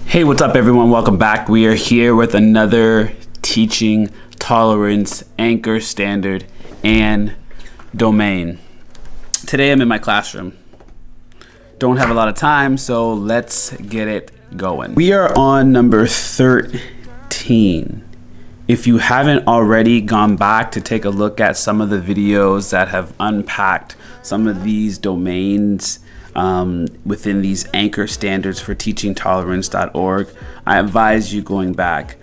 Hey, what's up everyone? Welcome back. We are here with another teaching tolerance anchor standard and domain. Today I'm in my classroom. Don't have a lot of time, so let's get it going. We are on number 13. If you haven't already gone back to take a look at some of the videos that have unpacked some of these domains within these anchor standards for teachingtolerance.org, I advise you going back.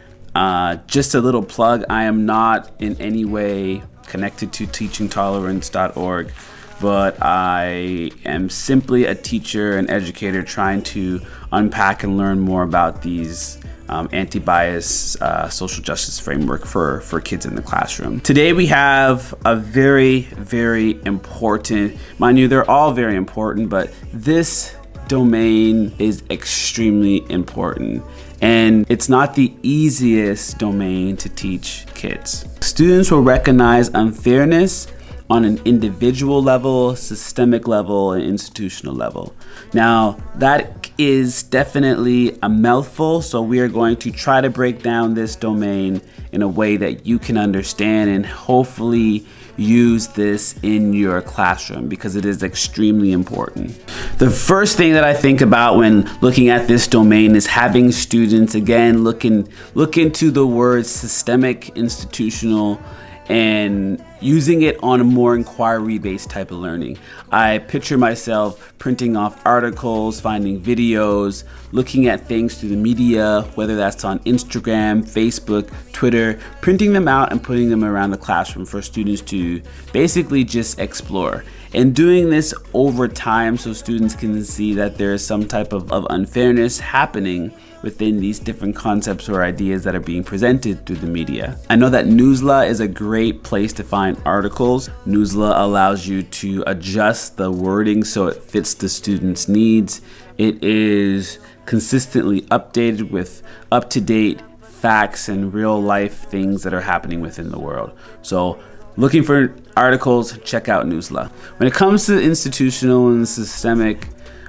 Just a little plug, I am not in any way connected to teachingtolerance.org, but I am simply a teacher and educator trying to unpack and learn more about these anti-bias social justice framework for kids in the classroom. Today we have a very, very important, mind you, they're all very important, but this domain is extremely important. And it's not the easiest domain to teach kids. Students will recognize unfairness on an individual level, systemic level, and institutional level. Now, that is definitely a mouthful, so we are going to try to break down this domain in a way that you can understand and hopefully use this in your classroom because it is extremely important. The first thing that I think about when looking at this domain is having students, again, look into the words systemic, institutional, and using it on a more inquiry-based type of learning. I picture myself printing off articles, finding videos, looking at things through the media, whether that's on Instagram, Facebook, Twitter, printing them out and putting them around the classroom for students to basically just explore. And doing this over time so students can see that there is some type of unfairness happening within these different concepts or ideas that are being presented through the media. I know that Newsela is a great place to find articles. Newsela allows you to adjust the wording so it fits the student's needs. It is consistently updated with up-to-date facts and real life things that are happening within the world. So looking for articles, check out Newsela. When it comes to institutional and systemic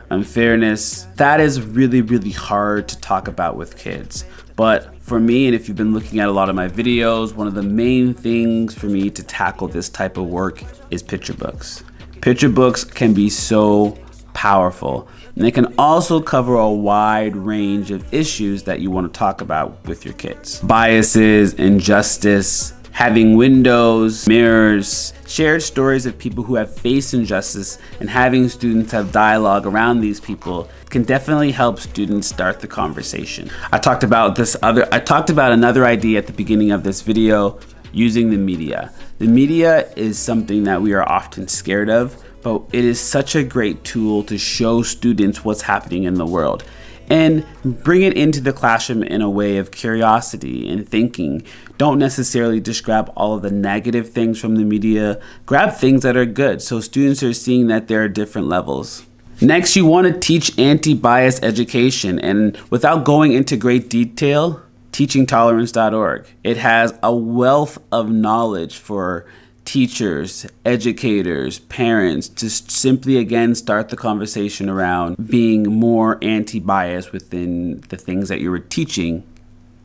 unfairness, that is really, really hard to talk about with kids. But for me, and if you've been looking at a lot of my videos, one of the main things for me to tackle this type of work is picture books. Picture books can be so powerful, and they can also cover a wide range of issues that you want to talk about with your kids. Biases, injustice, having windows, mirrors, shared stories of people who have faced injustice, and having students have dialogue around these people can definitely help students start the conversation. I talked about another idea at the beginning of this video, using the media. The media is something that we are often scared of, but it is such a great tool to show students what's happening in the world and bring it into the classroom in a way of curiosity and thinking. Don't necessarily just grab all of the negative things from the media. Grab things that are good so students are seeing that there are different levels. Next, you want to teach anti-bias education, and without going into great detail, teachingtolerance.org. It has a wealth of knowledge for teachers, educators, parents to simply again start the conversation around being more anti-bias within the things that you were teaching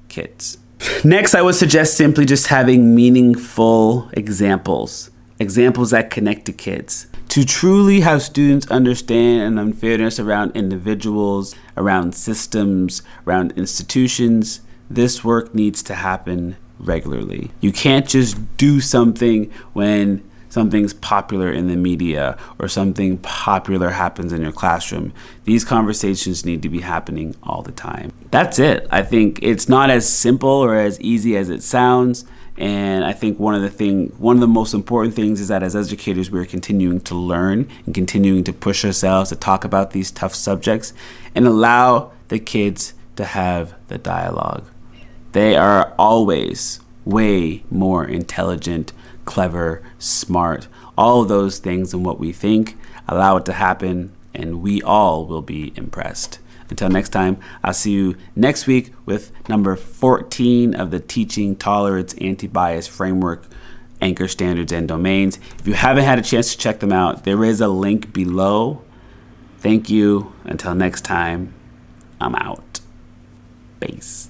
kids. Next, I would suggest simply just having meaningful examples that connect to kids. To truly have students understand an unfairness around individuals, around systems, around institutions, this work needs to happen regularly. You can't just do something when something's popular in the media or something popular happens in your classroom. These conversations need to be happening all the time. That's it. I think it's not as simple or as easy as it sounds. And I think one of the most important things is that as educators, we're continuing to learn and continuing to push ourselves to talk about these tough subjects and allow the kids to have the dialogue. They are always way more intelligent, clever, smart, all of those things than what we think. Allow it to happen, and we all will be impressed. Until next time, I'll see you next week with number 14 of the Teaching Tolerance Anti-Bias Framework Anchor Standards and Domains. If you haven't had a chance to check them out, there is a link below. Thank you. Until next time, I'm out. Peace.